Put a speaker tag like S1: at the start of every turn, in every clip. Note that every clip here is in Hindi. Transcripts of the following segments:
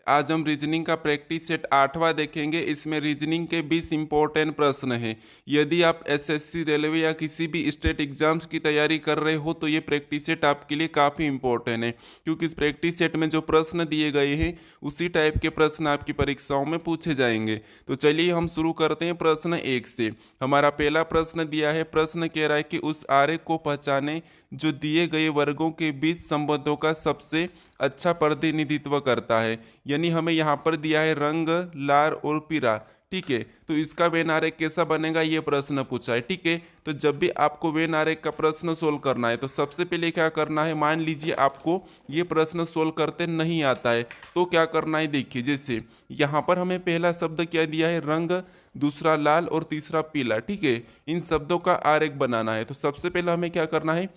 S1: आज हम रीजनिंग का प्रैक्टिस सेट 8वां देखेंगे। इसमें रीजनिंग के 20 इंपॉर्टेंट प्रश्न हैं। यदि आप एसएससी, रेलवे या किसी भी स्टेट एग्जाम्स की तैयारी कर रहे हो तो ये प्रैक्टिस सेट आपके लिए काफ़ी इंपॉर्टेंट है, क्योंकि इस प्रैक्टिस सेट में जो प्रश्न दिए गए हैं उसी टाइप के प्रश्न आपकी परीक्षाओं में पूछे जाएंगे। तो चलिए हम शुरू करते हैं प्रश्न 1 से। हमारा पहला प्रश्न दिया है, प्रश्न कह रहा है कि उस आरेख को पहचाने जो दिए गए वर्गों के बीच संबंधों का सबसे अच्छा प्रतिनिधित्व करता है। यानी हमें यहाँ पर दिया है रंग, लाल और पीला। ठीक है, तो इसका वेन आरेख कैसा बनेगा ये प्रश्न पूछा है। ठीक है, तो जब भी आपको वेन आरेख का प्रश्न सोल्व करना है तो सबसे पहले क्या करना है, मान लीजिए आपको ये प्रश्न सोल्व करते नहीं आता है तो क्या करना है, देखिए जैसे यहाँ पर हमें पहला शब्द क्या दिया है, रंग, दूसरा लाल और तीसरा पीला। ठीक है, इन शब्दों का आरेख बनाना है। तो सबसे पहले हमें क्या करना है,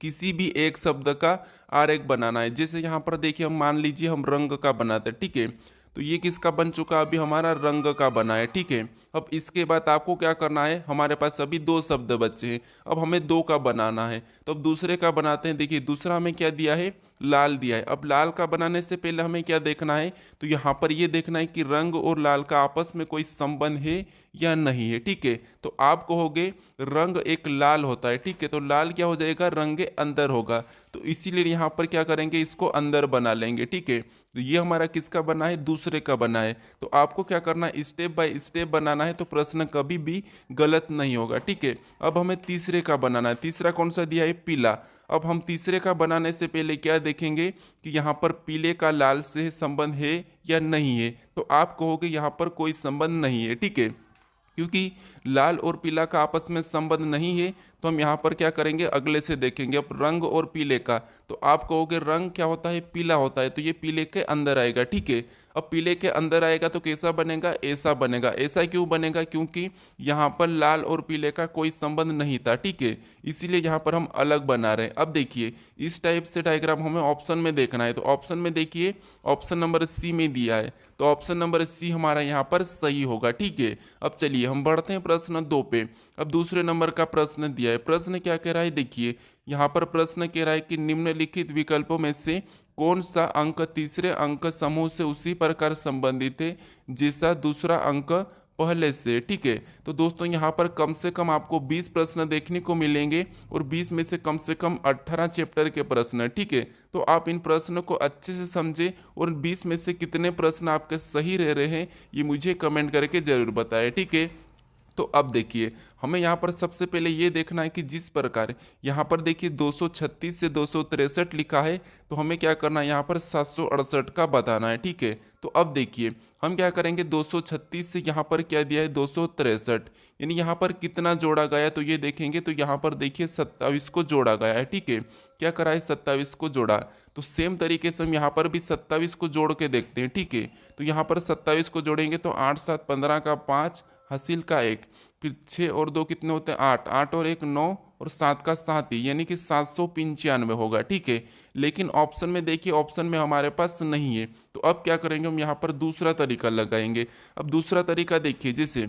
S1: किसी भी एक शब्द का आरेख बनाना है। जैसे यहाँ पर देखिए, हम मान लीजिए हम रंग का बनाते हैं। ठीक है, तो ये किसका बन चुका, अभी हमारा रंग का बना है। ठीक है, अब इसके बाद आपको क्या करना है, हमारे पास अभी दो शब्द बचे हैं, अब हमें दो का बनाना है। तो अब दूसरे का बनाते हैं। देखिए दूसरा हमें क्या दिया है, लाल दिया है। अब लाल का बनाने से पहले हमें क्या देखना है, तो यहाँ पर ये देखना है कि रंग और लाल का आपस में कोई संबंध है या नहीं है। ठीक है, तो आप कहोगे रंग एक लाल होता है। ठीक है, तो लाल क्या हो जाएगा, रंग के अंदर होगा, तो इसीलिए यहाँ पर क्या करेंगे, इसको अंदर बना लेंगे। ठीक है, तो ये हमारा किसका बना है, दूसरे का बना है। तो आपको क्या करना है, स्टेप बाय स्टेप बनाना है, तो प्रश्न कभी भी गलत नहीं होगा। ठीक है, अब हमें तीसरे का बनाना है। तीसरा कौन सा दिया है, पीला। अब हम तीसरे का बनाने से पहले क्या देखेंगे कि यहाँ पर पीले का लाल से संबंध है या नहीं है। तो आप कहोगे यहाँ पर कोई संबंध नहीं है। ठीक है, क्योंकि लाल और पीला का आपस में संबंध नहीं है तो हम यहाँ पर क्या करेंगे, अगले से देखेंगे। अब रंग और पीले का, तो आप कहोगे रंग क्या होता है, पीला होता है, तो ये पीले के अंदर आएगा। ठीक है, अब पीले के अंदर आएगा तो कैसा बनेगा, ऐसा बनेगा। ऐसा क्यों बनेगा, क्योंकि यहाँ पर लाल और पीले का कोई संबंध नहीं था। ठीक है, इसीलिए यहाँ पर हम अलग बना रहे हैं। अब देखिए इस टाइप से डायग्राम हमें ऑप्शन में देखना है। तो ऑप्शन में देखिए, ऑप्शन नंबर सी में दिया है, तो ऑप्शन नंबर सी हमारा यहाँ पर सही होगा। ठीक है, अब चलिए हम बढ़ते हैं प्रश्न 2 पे। अब दूसरे नंबर का प्रश्न दिया है। प्रश्न क्या कह रहा है, देखिए यहाँ पर प्रश्न कह रहा है कि निम्नलिखित विकल्पों में से कौन सा अंक तीसरे अंक समूह से उसी प्रकार संबंधित है जैसा दूसरा अंक पहले से। ठीक है, तो दोस्तों यहाँ पर कम से कम आपको 20 प्रश्न देखने को मिलेंगे और 20 में से कम 18 चैप्टर के प्रश्न। ठीक है, तो आप इन प्रश्नों को अच्छे से समझें और 20 में से कितने प्रश्न आपके सही रह रहे हैं ये मुझे कमेंट करके जरूर बताएं। ठीक है, तो अब देखिए हमें यहाँ पर सबसे पहले ये देखना है कि जिस प्रकार यहाँ पर देखिए 236 से 263 लिखा है, तो हमें क्या करना है, यहाँ पर 768 का बताना है। ठीक है, तो अब देखिए हम क्या करेंगे, 236 से यहाँ पर क्या दिया है, 263, यानी यहाँ पर कितना जोड़ा गया तो ये देखेंगे। तो यहाँ पर देखिए 27 को जोड़ा गया है। ठीक है, क्या करा है, 27 को जोड़ा। तो सेम तरीके से हम यहाँ पर भी 27 को जोड़ के देखते हैं। ठीक है, तो यहाँ पर 27 को जोड़ेंगे तो 8 7 15 का 5, हासिल का 1, फिर 6 और 2 कितने होते हैं, 8, 8 और 1 9 और 7 का 7 ही, यानी कि 795 होगा। ठीक है, लेकिन ऑप्शन में देखिए, ऑप्शन में हमारे पास नहीं है। तो अब क्या करेंगे, हम यहाँ पर दूसरा तरीका लगाएंगे। अब दूसरा तरीका देखिए, जैसे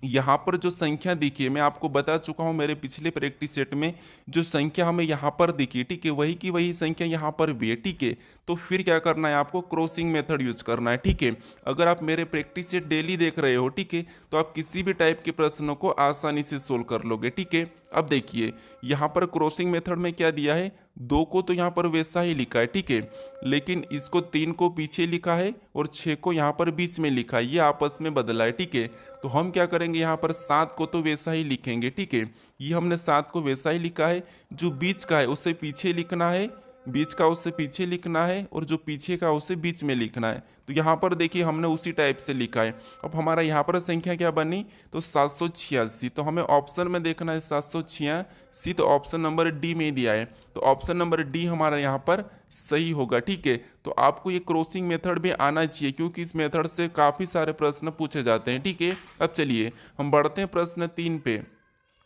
S1: यहाँ पर जो संख्या दिखी है, मैं आपको बता चुका हूँ मेरे पिछले प्रैक्टिस सेट में, जो संख्या हमें यहाँ पर दिखी, ठीक है, वही की वही संख्या यहाँ पर भी है। ठीक है, तो फिर क्या करना है, आपको क्रॉसिंग मेथड यूज करना है। ठीक है, अगर आप मेरे प्रैक्टिस सेट डेली देख रहे हो, ठीक है, तो आप किसी भी टाइप के प्रश्नों को आसानी से सोल्व कर लोगे। ठीक है, अब देखिए यहाँ पर क्रॉसिंग मेथड में क्या दिया है, 2 को तो यहाँ पर वैसा ही लिखा है। ठीक है, लेकिन इसको 3 को पीछे लिखा है और 6 को यहाँ पर बीच में लिखा है, ये आपस में बदला है। ठीक है, तो हम क्या करेंगे, यहाँ पर 7 को तो वैसा ही लिखेंगे। ठीक है, ये हमने 7 को वैसा ही लिखा है, जो बीच का है उसे पीछे लिखना है, बीच का उसे पीछे लिखना है और जो पीछे का उसे बीच में लिखना है। तो यहाँ पर देखिए हमने उसी टाइप से लिखा है। अब हमारा यहाँ पर संख्या क्या बनी, तो 786। तो हमें ऑप्शन में देखना है 786, तो ऑप्शन नंबर डी में दिया है, तो ऑप्शन नंबर डी हमारा यहाँ पर सही होगा। ठीक है, तो आपको ये क्रॉसिंग मेथड भी आना चाहिए, क्योंकि इस मेथड से काफ़ी सारे प्रश्न पूछे जाते हैं। ठीक है, अब चलिए हम बढ़ते हैं प्रश्न 3 पे।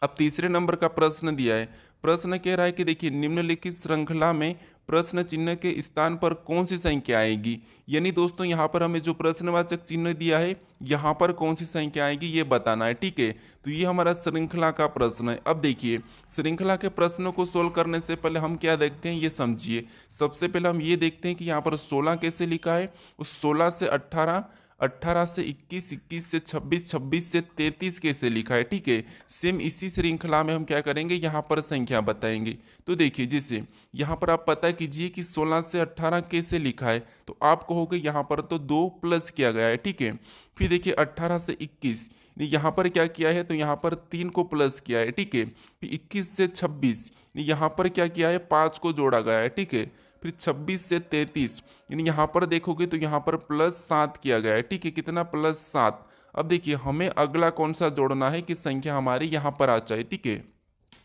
S1: अब तीसरे नंबर का प्रश्न दिया है। प्रश्न कह रहा है कि देखिए निम्नलिखित श्रृंखला में प्रश्न चिन्ह के स्थान पर कौन सी संख्या आएगी। यानी दोस्तों यहाँ पर हमें जो प्रश्नवाचक चिन्ह दिया है यहाँ पर कौन सी संख्या आएगी ये बताना है, ठीक है। तो ये हमारा श्रृंखला का प्रश्न है। अब देखिए श्रृंखला के प्रश्नों को सोल्व करने से पहले हम क्या देखते हैं ये समझिए। सबसे पहले हम ये देखते हैं कि यहाँ पर 16 कैसे लिखा है। उस 16 से 18, 18 से 21, 21 से 26, 26 से 33 कैसे लिखा है, ठीक है। सेम इसी श्रृंखला में हम क्या करेंगे यहाँ पर संख्या बताएंगे। तो देखिए जैसे यहाँ पर आप पता कीजिए कि 16 से 18 कैसे लिखा है, तो आप कहोगे यहाँ पर तो 2 प्लस किया गया है, ठीक है। फिर देखिए 18 से 21 यहाँ पर क्या किया है, तो यहाँ पर 3 को प्लस किया है, ठीक है। फिर 21 से 26 यहाँ पर क्या किया है, 5 को जोड़ा गया है, ठीक है। फिर 26 से 33 यानी यहाँ पर देखोगे तो यहाँ पर +7 किया गया है, ठीक है। कितना, +7। अब देखिए हमें अगला कौन सा जोड़ना है कि संख्या हमारी यहाँ पर आ जाए, ठीक है।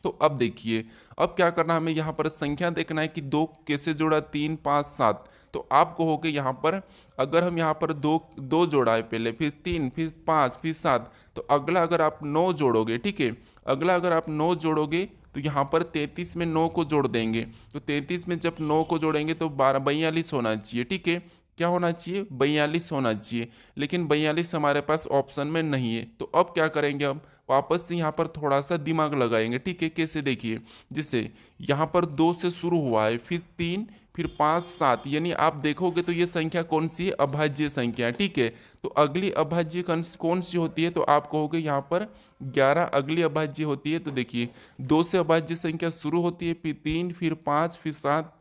S1: तो अब देखिए अब क्या करना है, हमें यहाँ पर संख्या देखना है कि 2 कैसे जोड़ा, 3, 5, 7। तो आप कहोगे यहाँ पर अगर हम यहाँ पर दो जोड़ा है पहले, फिर 3, फिर 5, फिर 7, तो अगला अगर आप 9 जोड़ोगे, ठीक है। अगला अगर आप 9 जोड़ोगे तो यहाँ पर 33 में 9 को जोड़ देंगे। तो 33 में जब 9 को जोड़ेंगे तो 42 होना चाहिए, ठीक है। क्या होना चाहिए, 42 होना चाहिए। लेकिन 42 हमारे पास ऑप्शन में नहीं है। तो अब क्या करेंगे, हम वापस से यहाँ पर थोड़ा सा दिमाग लगाएंगे, ठीक है। कैसे, देखिए जैसे यहाँ पर 2 से शुरू हुआ है, फिर 3, फिर 5, 7, यानी आप देखोगे तो ये संख्या कौन सी है, अभाज्य संख्या, ठीक है। तो अगली अभाज्य कौन सी होती है, तो आप कहोगे यहाँ पर 11 अगली अभाज्य होती है। तो देखिए 2 से अभाज्य संख्या शुरू होती है, फिर 3, फिर 5, फिर 7,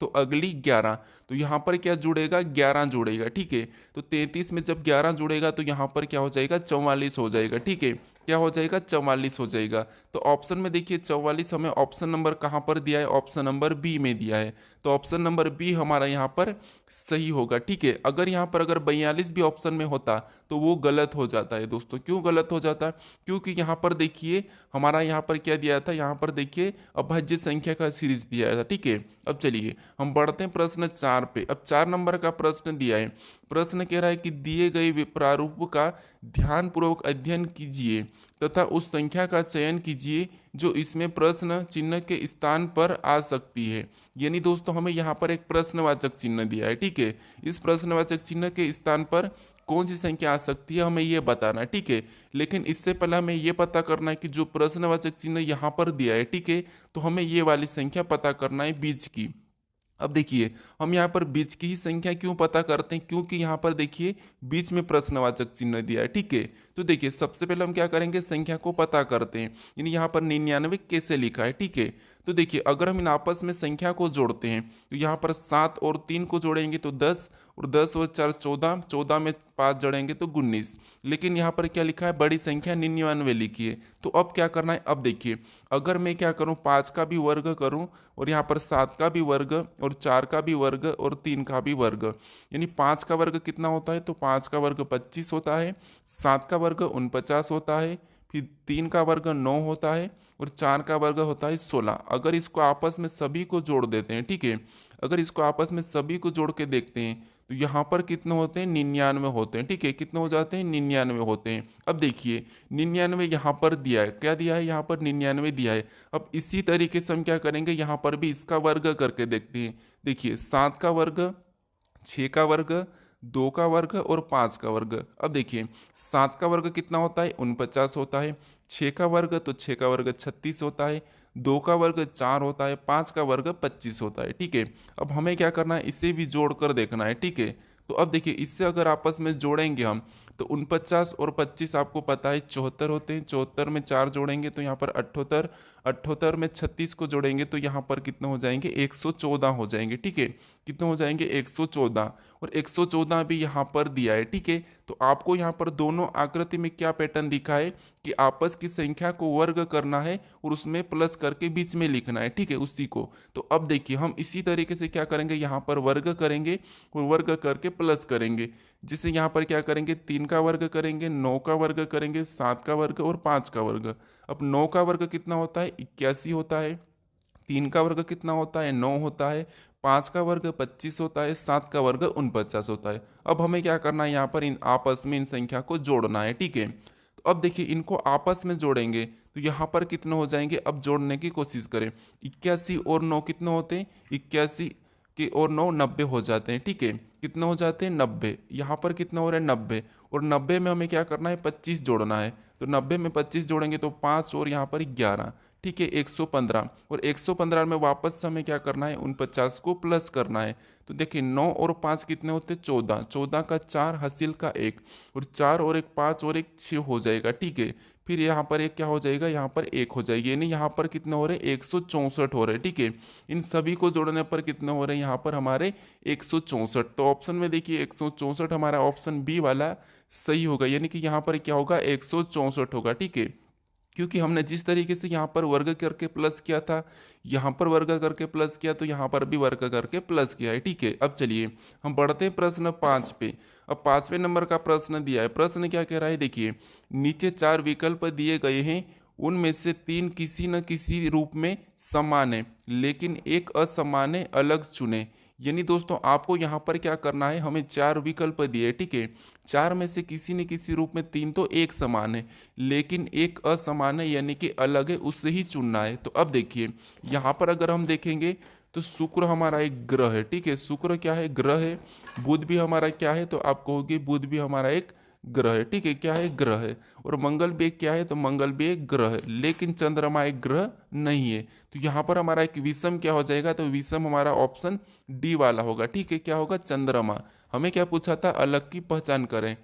S1: तो अगली 11। तो यहाँ पर क्या जुड़ेगा, 11 जुड़ेगा, ठीक है। तो 33 में जब 11 जुड़ेगा तो यहाँ पर क्या हो जाएगा, 44 हो जाएगा, ठीक है। क्या हो जाएगा, 44 हो जाएगा। तो ऑप्शन में देखिए 44 हमें ऑप्शन नंबर कहाँ पर दिया है, ऑप्शन नंबर बी में दिया है। तो ऑप्शन नंबर बी हमारा यहाँ पर सही होगा, ठीक है। अगर यहाँ पर अगर 42 भी ऑप्शन में होता तो वो गलत हो जाता है दोस्तों। क्यों गलत हो जाता है, क्योंकि यहाँ पर देखिए हमारा यहाँ पर क्या दिया था, यहाँ पर देखिए अभाज्य संख्या का सीरीज दिया था, ठीक है। अब चलिए हम बढ़ते हैं प्रश्न 4 पे। अब 4 नंबर का प्रश्न दिया है। प्रश्न कह रहा है कि दिए गए प्रारूप का ध्यानपूर्वक अध्ययन कीजिए तथा उस संख्या का चयन कीजिए जो इसमें प्रश्न चिन्ह के स्थान पर आ सकती है। यानी दोस्तों हमें यहाँ पर एक प्रश्नवाचक चिन्ह दिया है, ठीक है। इस प्रश्नवाचक चिन्ह के स्थान पर कौन सी संख्या आ सकती है हमें ये बताना है, ठीक है। लेकिन इससे पहले हमें ये पता करना है कि जो प्रश्नवाचक चिन्ह यहाँ पर दिया है, ठीक है, तो हमें ये वाली संख्या पता करना है बीच की। अब देखिए हम यहाँ पर बीच की ही संख्या क्यों पता करते हैं, क्योंकि यहाँ पर देखिए बीच में प्रश्नवाचक चिन्ह दिया है, ठीक है। तो देखिए सबसे पहले हम क्या करेंगे, संख्या को पता करते हैं। यानी यहाँ पर 99 कैसे लिखा है, ठीक है। तो देखिए अगर हम इन आपस में संख्या को जोड़ते हैं तो यहाँ पर 7 और 3 को जोड़ेंगे तो 10, और 10 और 4 14, 14 में 5 जोड़ेंगे तो 19। लेकिन यहाँ पर क्या लिखा है, बड़ी संख्या 99 लिखी है। तो अब क्या करना है, अब देखिए अगर मैं क्या करूँ, 5 का भी वर्ग करूँ और यहाँ पर 7 का भी वर्ग और 4 का भी वर्ग और 3 का भी वर्ग, यानी 5 का वर्ग कितना होता है, तो 5 का वर्ग 25 होता है, 7 का वर्ग 49 होता है, फिर 3 का वर्ग 9 होता है और 4 का वर्ग होता है 16। अगर इसको आपस में सभी को जोड़ देते हैं, ठीक है, अगर इसको आपस में सभी को जोड़ के देखते हैं तो यहाँ पर कितने होते हैं, 99 होते हैं, ठीक है। कितने हो जाते हैं, 99 होते हैं। अब देखिए 99 यहाँ पर दिया है, क्या दिया है, यहाँ पर 99 दिया है। अब इसी तरीके से हम क्या करेंगे, यहाँ पर भी इसका वर्ग करके देखते हैं। देखिए 7 का वर्ग, 6 का वर्ग, 2 का वर्ग और 5 का वर्ग। अब देखिए 7 का वर्ग कितना होता है, 49 होता है, 6 का वर्ग, तो 6 का वर्ग 36 होता है, 2 का वर्ग 4 होता है, 5 का वर्ग 25 होता है, ठीक है। अब हमें क्या करना है, इसे भी जोड़ कर देखना है, ठीक है। तो अब देखिए इससे अगर आपस में जोड़ेंगे हम तो 49 और 25 आपको पता है 74 होते हैं। 74 में 4 जोड़ेंगे तो यहाँ पर 78, 78 में 36 को जोड़ेंगे तो यहाँ पर कितने हो जाएंगे, 114 हो जाएंगे, ठीक है। कितने हो जाएंगे, 114, और 114 भी यहाँ पर दिया है, ठीक है। तो आपको यहाँ पर दोनों आकृति में क्या पैटर्न दिखा है कि आपस की संख्या को वर्ग करना है और उसमें प्लस करके बीच में लिखना है, ठीक है, उसी को। तो अब देखिए हम इसी तरीके से क्या करेंगे, यहाँ पर वर्ग करेंगे और वर्ग करके प्लस करेंगे। जिससे यहाँ पर क्या करेंगे, 3 का वर्ग करेंगे, 9 का वर्ग करेंगे, 7 का वर्ग और 5 का वर्ग। अब 9 का वर्ग कितना होता है, 81 होता है, 3 का वर्ग कितना होता है, 9 होता है, 5 का वर्ग 25 होता है, 7 का वर्ग 49 होता है। अब हमें क्या करना है, यहाँ पर इन आपस में इन संख्या को जोड़ना है, ठीक है। तो अब देखिए इनको आपस में जोड़ेंगे तो यहाँ पर कितने हो जाएंगे, अब जोड़ने की कोशिश करें। 81 और 9 कितने होते हैं, 81 के और 9 90 हो जाते हैं, ठीक है। कितने हो जाते हैं, 90। यहाँ पर कितना हो रहा है, 90, और 90 में हमें क्या करना है, 25 जोड़ना है। तो 90 में 25 जोड़ेंगे तो 5 और यहाँ पर 11, ठीक है, 115। और 115 में वापस से हमें क्या करना है, उन 50 को प्लस करना है। तो देखिए 9 और 5 कितने होते हैं, 14, 14 का 4, हासिल का 1, और 4 और 1 5 और 1 6 हो जाएगा, ठीक है। फिर यहाँ पर एक क्या हो जाएगा, यहाँ पर 1 हो जाएगी, यानी यहाँ पर कितने हो रहे हैं, 164 हो रहे हैं, ठीक है। इन सभी को जोड़ने पर कितने हो रहे हैं, यहाँ पर हमारे 164। तो ऑप्शन में देखिए 164 हमारा ऑप्शन बी वाला सही होगा, यानी कि यहाँ पर क्या होगा, 164 होगा, ठीक है। क्योंकि हमने जिस तरीके से यहाँ पर वर्ग करके प्लस किया था, यहाँ पर वर्ग करके प्लस किया, तो यहाँ पर भी वर्ग करके प्लस किया है, ठीक है। अब चलिए हम बढ़ते हैं प्रश्न 5 पे। अब 5वें नंबर का प्रश्न दिया है। प्रश्न क्या कह रहा है, देखिए नीचे 4 विकल्प दिए गए हैं, उनमें से 3 किसी न किसी रूप में समान है, लेकिन एक असमान है, अलग चुने। यानी दोस्तों आपको यहाँ पर क्या करना है, हमें 4 विकल्प दिए, ठीक है। 4 में से किसी न किसी रूप में 3 तो एक समान है, लेकिन एक असमान है यानी कि अलग है, उससे ही चुनना है। तो अब देखिए यहाँ पर अगर हम देखेंगे तो शुक्र हमारा एक ग्रह है, ठीक है। शुक्र क्या है, ग्रह है। बुध भी हमारा क्या है, तो आप कहोगे बुध भी हमारा एक ग्रह है, ठीक है, क्या है, ग्रह है। और मंगल भी एक क्या है, तो मंगल भी एक ग्रह है, लेकिन चंद्रमा एक ग्रह नहीं है। तो यहाँ पर हमारा एक विषम क्या हो जाएगा, तो विषम हमारा ऑप्शन डी वाला होगा, ठीक है। क्या होगा, चंद्रमा। हमें क्या पूछा था, अलग की पहचान करें।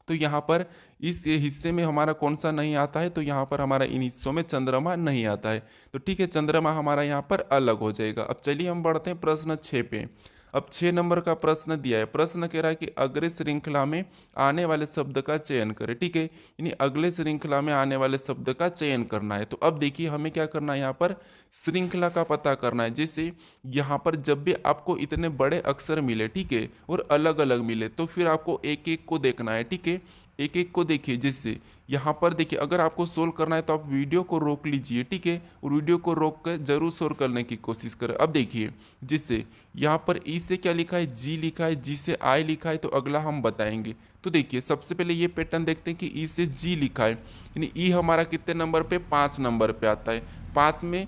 S1: तो यहाँ पर इस हिस्से में हमारा कौन सा नहीं आता है, तो यहाँ पर हमारा इन हिस्सों में चंद्रमा नहीं आता है। तो ठीक है, चंद्रमा हमारा यहाँ पर अलग हो जाएगा। अब चलिए हम बढ़ते हैं प्रश्न 6 पे। अब 6 नंबर का प्रश्न दिया है। प्रश्न कह रहा है कि अगले श्रृंखला में आने वाले शब्द का चयन करें, ठीक है। यानी अगले श्रृंखला में आने वाले शब्द का चयन करना है। तो अब देखिए हमें क्या करना है, यहाँ पर श्रृंखला का पता करना है। जैसे यहाँ पर जब भी आपको इतने बड़े अक्षर मिले, ठीक है, और अलग अलग मिले, तो फिर आपको एक एक को देखना है, ठीक है। एक एक को देखिए। जैसे यहाँ पर देखिए अगर आपको सोल्व करना है तो आप वीडियो को रोक लीजिए, ठीक है, और वीडियो को रोक कर जरूर सोल्व करने की कोशिश करें। अब देखिए जिससे यहाँ पर ई से क्या लिखा है, जी लिखा है, जी से आई लिखा है, तो अगला हम बताएंगे। तो देखिए सबसे पहले ये पैटर्न देखते हैं कि ई से जी लिखा है, यानी ई हमारा कितने नंबर पे, 5 नंबर पे आता है, 5 में।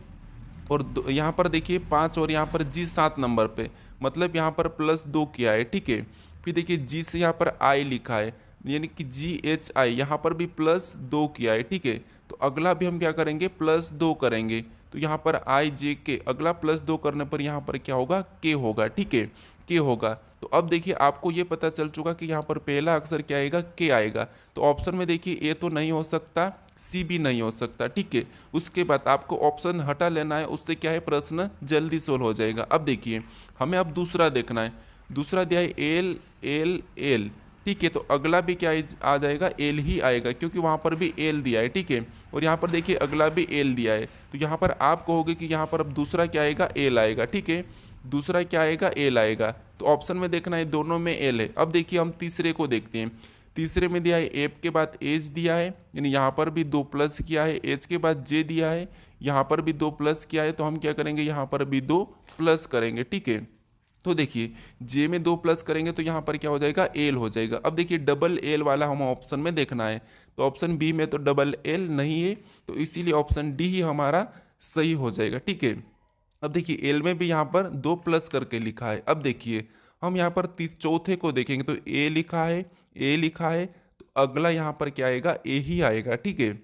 S1: और यहाँ पर देखिए 5 और यहाँ पर जी 7 नंबर पे, मतलब यहाँ पर +2 किया है, ठीक है। फिर देखिए जी से यहाँ पर आई लिखा है, यानी कि GHI, यहाँ पर भी +2 किया है, ठीक है। तो अगला भी हम क्या करेंगे, +2 करेंगे। तो यहाँ पर IJK, अगला +2 करने पर यहाँ पर क्या होगा, K होगा, ठीक है, K होगा। तो अब देखिए आपको ये पता चल चुका कि यहाँ पर पहला अक्षर क्या आएगा, K आएगा। तो ऑप्शन में देखिए ए तो नहीं हो सकता, सी भी नहीं हो सकता, ठीक है। उसके बाद आपको ऑप्शन हटा लेना है, उससे क्या है, प्रश्न जल्दी सोल्व हो जाएगा। अब देखिए हमें अब दूसरा देखना है। दूसरा दिया है एल एल एल, ठीक है। तो अगला भी क्या आ जाएगा, एल ही आएगा, क्योंकि वहाँ पर भी एल दिया है, ठीक है। और यहाँ पर देखिए अगला भी एल दिया है, तो यहाँ पर आप कहोगे कि यहाँ पर अब दूसरा क्या आएगा, एल आएगा, ठीक है। दूसरा क्या आएगा, एल आएगा। तो ऑप्शन में देखना है, दोनों में एल है। अब देखिए हम तीसरे को देखते हैं। तीसरे में दिया है एफ के बाद एच दिया है, यानी यहाँ पर भी 2 प्लस किया है। एच के बाद जे दिया है, यहाँ पर भी 2 प्लस किया है। तो हम क्या करेंगे, यहाँ पर भी 2 प्लस करेंगे, ठीक है। तो देखिए जे में 2 प्लस करेंगे तो यहाँ पर क्या हो जाएगा, एल हो जाएगा। अब देखिए डबल एल वाला हम ऑप्शन में देखना है, तो ऑप्शन बी में तो डबल एल नहीं है, तो इसीलिए ऑप्शन डी ही हमारा सही हो जाएगा, ठीक है। अब देखिए एल में भी यहाँ पर 2 प्लस करके लिखा है। अब देखिए हम यहाँ पर चौथे को देखेंगे, तो ए लिखा है, ए लिखा है, तो अगला यहाँ पर क्या आएगा, ए ही आएगा, ठीक है।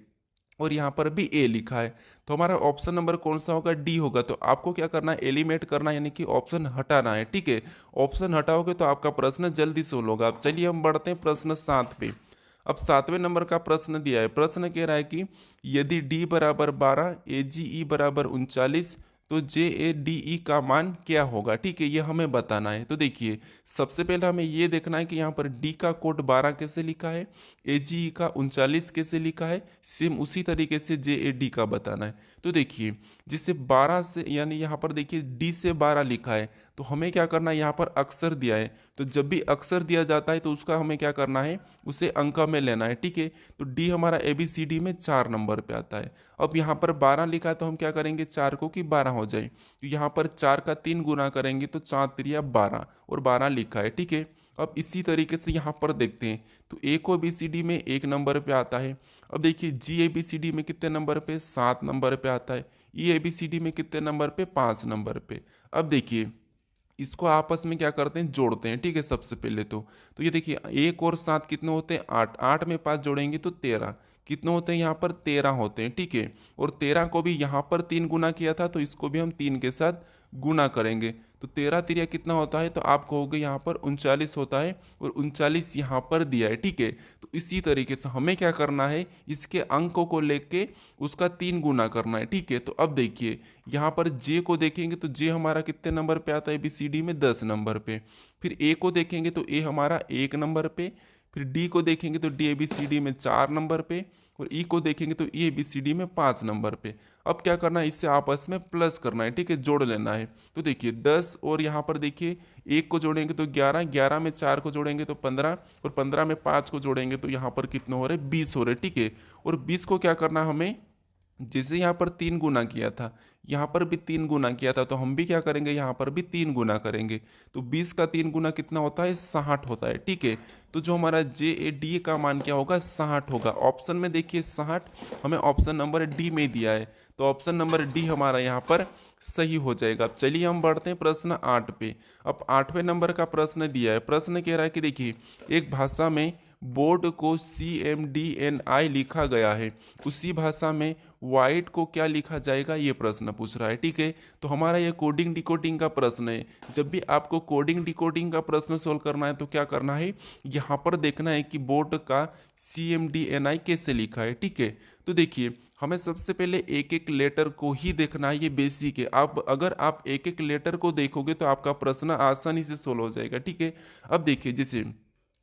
S1: और यहाँ पर भी ए लिखा है, तो हमारा ऑप्शन नंबर कौन सा होगा, डी होगा। तो आपको क्या करना है, एलिमिनेट करना है, यानी कि ऑप्शन हटाना है, ठीक है। ऑप्शन हटाओगे तो आपका प्रश्न जल्दी सोल्व होगा। अब चलिए हम बढ़ते हैं प्रश्न 7 पे। अब 7वें नंबर का प्रश्न दिया है। प्रश्न कह रहा है कि यदि डी बराबर 12, AGE बराबर 39, तो JADE का मान क्या होगा, ठीक है, ये हमें बताना है। तो देखिए सबसे पहले हमें ये देखना है कि यहाँ पर डी का कोड 12 कैसे लिखा है, AGE का 39 कैसे लिखा है, सेम उसी तरीके से JAD का बताना है। तो देखिए जिससे 12 से, यानी यहाँ पर देखिए डी से 12 लिखा है, तो हमें क्या करना है, यहाँ पर अक्षर दिया है, तो जब भी अक्षर दिया जाता है तो उसका हमें क्या करना है, उसे अंक में लेना है, ठीक है। तो डी हमारा ABCD में 4 नंबर पे आता है। अब यहाँ पर 12 लिखा है, तो हम क्या करेंगे, 4 को कि 12 हो जाए, तो यहाँ पर 4 का 3 गुना करेंगे तो 4 3 12, और 12 लिखा है, ठीक है। अब इसी तरीके से यहाँ पर देखते हैं तो ए को बी सी डी में 1 नंबर पे आता है। अब देखिए जी ए बी सी डी में कितने नंबर पे, 7 नंबर पे आता है। ई ए बी सी डी में कितने नंबर पे, 5 नंबर पे। अब देखिए इसको आपस में क्या करते हैं, जोड़ते हैं। ठीक है, सबसे पहले तो ये देखिए 1 और 7 कितने होते हैं, 8। 8 में 5 जोड़ेंगे तो 13। कितने होते हैं यहाँ पर, 13 होते हैं। ठीक है, और 13 को भी यहाँ पर 3 गुना किया था तो इसको भी हम 3 के साथ गुना करेंगे तो 13 तिरिया कितना होता है, तो आप कहोगे यहाँ पर 39 होता है, और 39 यहाँ पर दिया है। ठीक है, तो इसी तरीके से हमें क्या करना है, इसके अंकों को लेके उसका 3 गुना करना है। ठीक है, तो अब देखिए यहाँ पर जे को देखेंगे तो जे हमारा कितने नंबर पे आता है बी सी डी में, 10 नंबर पे। फिर ए को देखेंगे तो ए हमारा 1 नंबर पे। फिर डी को देखेंगे तो D A B C D में 4 नंबर पे। और ई को देखेंगे तो ई ए बी सी डी में 5 नंबर पे। अब क्या करना है, इससे आपस में प्लस करना है। ठीक है, जोड़ लेना है। तो देखिए 10 और यहाँ पर देखिए 1 को जोड़ेंगे तो 11, 11 में 4 को जोड़ेंगे तो 15, और 15 में 5 को जोड़ेंगे तो यहाँ पर कितने हो रहे, 20 हो रहे। ठीक है, और 20 को क्या करना हमें, जैसे यहाँ पर 3 गुना किया था, यहाँ पर भी 3 गुना किया था, तो हम भी क्या करेंगे, यहाँ पर भी 3 गुना करेंगे। तो 20 का 3 गुना कितना होता है, 60 होता है। ठीक है, तो जो हमारा जे ए डी का मान क्या होगा, 60 होगा। ऑप्शन में देखिए 60 हमें ऑप्शन नंबर डी में दिया है, तो ऑप्शन नंबर डी हमारा यहाँ पर सही हो जाएगा। अब चलिए हम बढ़ते हैं प्रश्न 8 पे। अब 8वें नंबर का प्रश्न दिया है। प्रश्न कह रहा है कि देखिए एक भाषा में बोर्ड को CMDNI लिखा गया है, उसी भाषा में वाइट को क्या लिखा जाएगा, ये प्रश्न पूछ रहा है। ठीक है, तो हमारा ये कोडिंग डिकोडिंग का प्रश्न है। जब भी आपको कोडिंग डिकोडिंग का प्रश्न सोल्व करना है तो क्या करना है, यहाँ पर देखना है कि बोर्ड का CMDNI कैसे लिखा है। ठीक है, तो देखिए हमें सबसे पहले एक एक लेटर को ही देखना है, ये बेसिक है। आप अगर आप एक एक लेटर को देखोगे तो आपका प्रश्न आसानी से सोल्व हो जाएगा। ठीक है, अब देखिए जैसे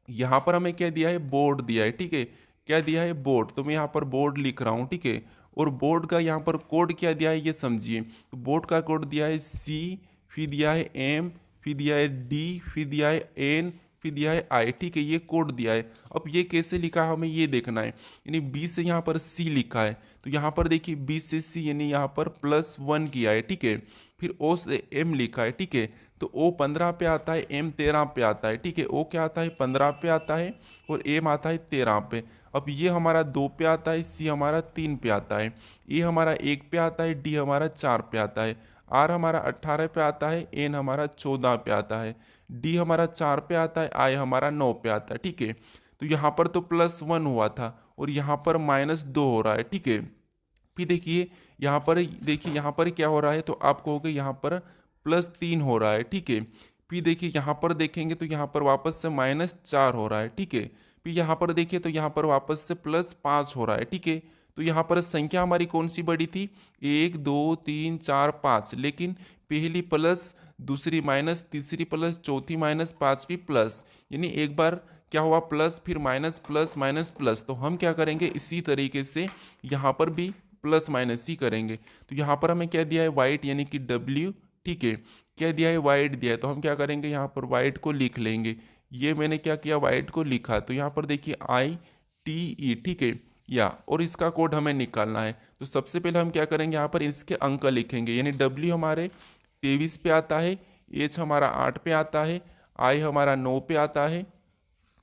S1: यहाँ पर हमें क्या दिया है, बोर्ड दिया है। ठीक है, क्या दिया है, बोर्ड। तो मैं यहाँ पर बोर्ड लिख रहा हूँ। ठीक है, और बोर्ड का यहाँ पर कोड क्या दिया है, ये समझिए। तो बोर्ड का कोड दिया है C, फिर दिया है M, फिर दिया है D, फिर दिया है N, फिर दिया है I। ठीक है, ये कोड दिया है। अब ये कैसे लिखा है हमें ये देखना है। यानी B से यहाँ पर C लिखा है, तो यहाँ पर देखिए B से C यानी यहाँ पर +1 किया है। ठीक है, फिर O से M लिखा है। ठीक है, तो O 15 पे आता है, M 13 पे आता है। ठीक है, O क्या आता है, 15 पे आता है, और M आता है 13 पे। अब ये हमारा 2 पे आता है, C हमारा 3 पे आता है, E हमारा 1 पे आता है, D हमारा 4 पे आता है, R हमारा 18 पे आता है, N हमारा 14 पे आता है, D हमारा 4 पे आता है, I हमारा 9 पे आता है। ठीक है, तो यहाँ पर तो +1 हुआ था और यहाँ पर -2 हो रहा है। ठीक है, फिर देखिए यहाँ पर, देखिए यहाँ पर क्या हो रहा है, तो आप कहोगे यहाँ पर +3 हो रहा है। ठीक है, फिर देखिए यहाँ पर देखेंगे तो यहाँ पर वापस से -4 हो रहा है। ठीक है, फिर यहाँ पर देखिए तो यहाँ पर वापस से +5 हो रहा है। ठीक है, तो यहाँ पर संख्या हमारी कौन सी बड़ी थी, 1 2 3 4 5, लेकिन पहली प्लस, दूसरी माइनस, तीसरी प्लस, चौथी माइनस, पांचवी प्लस, यानी एक बार क्या हुआ प्लस, फिर माइनस, प्लस माइनस प्लस। तो हम क्या करेंगे, इसी तरीके से यहाँ पर भी प्लस माइनस ही करेंगे। तो यहाँ पर हमें क्या दिया है, वाइट यानी कि W। ठीक है, क्या दिया है, वाइट दिया है, तो हम क्या करेंगे, यहाँ पर वाइट को लिख लेंगे। ये मैंने क्या किया, वाइट को लिखा, तो यहाँ पर देखिए ITE। ठीक है, या और इसका कोड हमें निकालना है। तो सबसे पहले हम क्या करेंगे, यहाँ पर इसके अंक लिखेंगे। यानी W हमारे 23 पे आता है, H हमारा 8 पे आता है, I हमारा 9 पे आता है।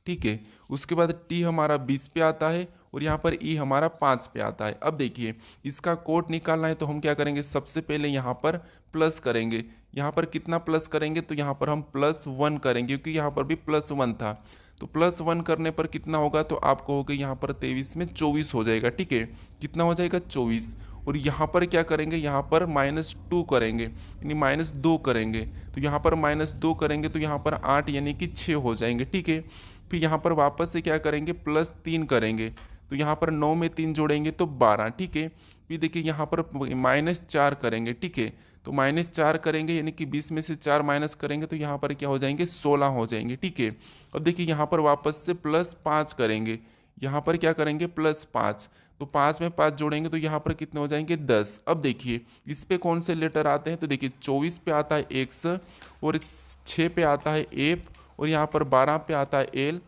S1: ठीक है, उसके बाद T हमारा 20 पे आता है, और यहाँ पर E हमारा 5 पे आता है। अब देखिए इसका कोड निकालना है, तो हम क्या करेंगे, सबसे पहले यहाँ पर प्लस करेंगे। यहाँ पर कितना प्लस करेंगे, तो यहाँ पर हम +1 करेंगे, क्योंकि यहाँ पर भी +1 था। तो +1 करने पर कितना होगा, तो आप कहोगे यहाँ पर 23 में 24 हो जाएगा। ठीक है, कितना हो जाएगा, 24। और यहाँ पर क्या करेंगे, यहाँ पर -2 करेंगे, यानी -2 करेंगे। तो यहाँ पर -2 करेंगे तो यहाँ पर 8 यानी कि 6 हो जाएंगे। ठीक है, फिर यहाँ पर वापस से क्या करेंगे, +3 करेंगे। तो यहाँ पर 9 में 3 जोड़ेंगे तो 12। ठीक है, फिर देखिए यहाँ पर -4 करेंगे। ठीक है, तो -4 करेंगे यानी कि 20 में से 4 माइनस करेंगे तो यहाँ पर क्या हो जाएंगे, 16 हो जाएंगे। ठीक है, अब देखिए यहाँ पर वापस से +5 करेंगे। यहाँ पर क्या करेंगे, +5, तो 5 में 5 जोड़ेंगे तो यहाँ पर कितने हो जाएंगे, 10। अब देखिए इस पे कौन से लेटर आते हैं, तो देखिए 24 पे आता है X, और 6 पे आता है F, और यहाँ पर 12 पे आता है L,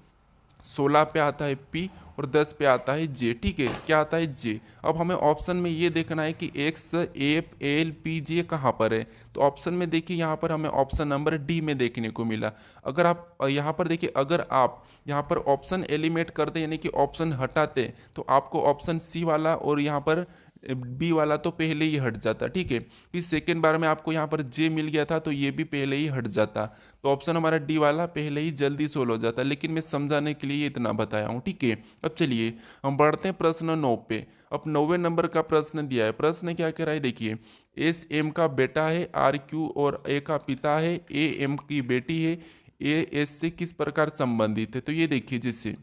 S1: 16 पे आता है पी और 10 पे आता है जे। ठीक है, क्या आता है जे। अब हमें ऑप्शन में ये देखना है कि एक्स एफ एल पी जे कहाँ पर है। तो ऑप्शन में देखिए यहाँ पर हमें ऑप्शन नंबर डी में देखने को मिला। अगर आप यहाँ पर देखिए, अगर आप यहाँ पर ऑप्शन एलिमिनेट करते यानी कि ऑप्शन हटाते तो आपको ऑप्शन सी वाला और यहाँ पर बी वाला तो पहले ही हट जाता। ठीक है, कि सेकेंड बार में आपको यहाँ पर जे मिल गया था तो ये भी पहले ही हट जाता। तो ऑप्शन हमारा डी वाला पहले ही जल्दी सोल्व हो जाता, लेकिन मैं समझाने के लिए इतना बताया हूँ। ठीक है, अब चलिए हम बढ़ते हैं प्रश्न 9 पे। अब 9वें नंबर का प्रश्न दिया है। प्रश्न क्या कह रहा है देखिए, एस एम का बेटा है, आर क्यू और ए का पिता है, ए एम की बेटी है, ए एस से किस प्रकार संबंधित है। तो ये देखिए, जिससे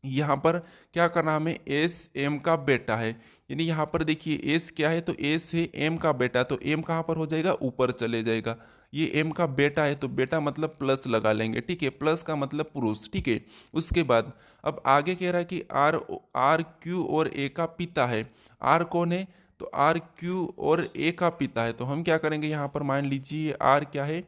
S1: यहाँ पर क्या करना, हमें एस एम का बेटा है, यानी यहाँ पर देखिए एस क्या है, तो एस है एम का बेटा, तो एम कहाँ पर हो जाएगा, ऊपर चले जाएगा। ये एम का बेटा है तो बेटा मतलब प्लस लगा लेंगे। ठीक है, प्लस का मतलब पुरुष। ठीक है, उसके बाद अब आगे कह रहा है कि आर आर क्यू और ए का पिता है। आर कौन है, तो आर क्यू और ए का पिता है। तो हम क्या करेंगे, यहाँ पर मान लीजिए आर क्या है,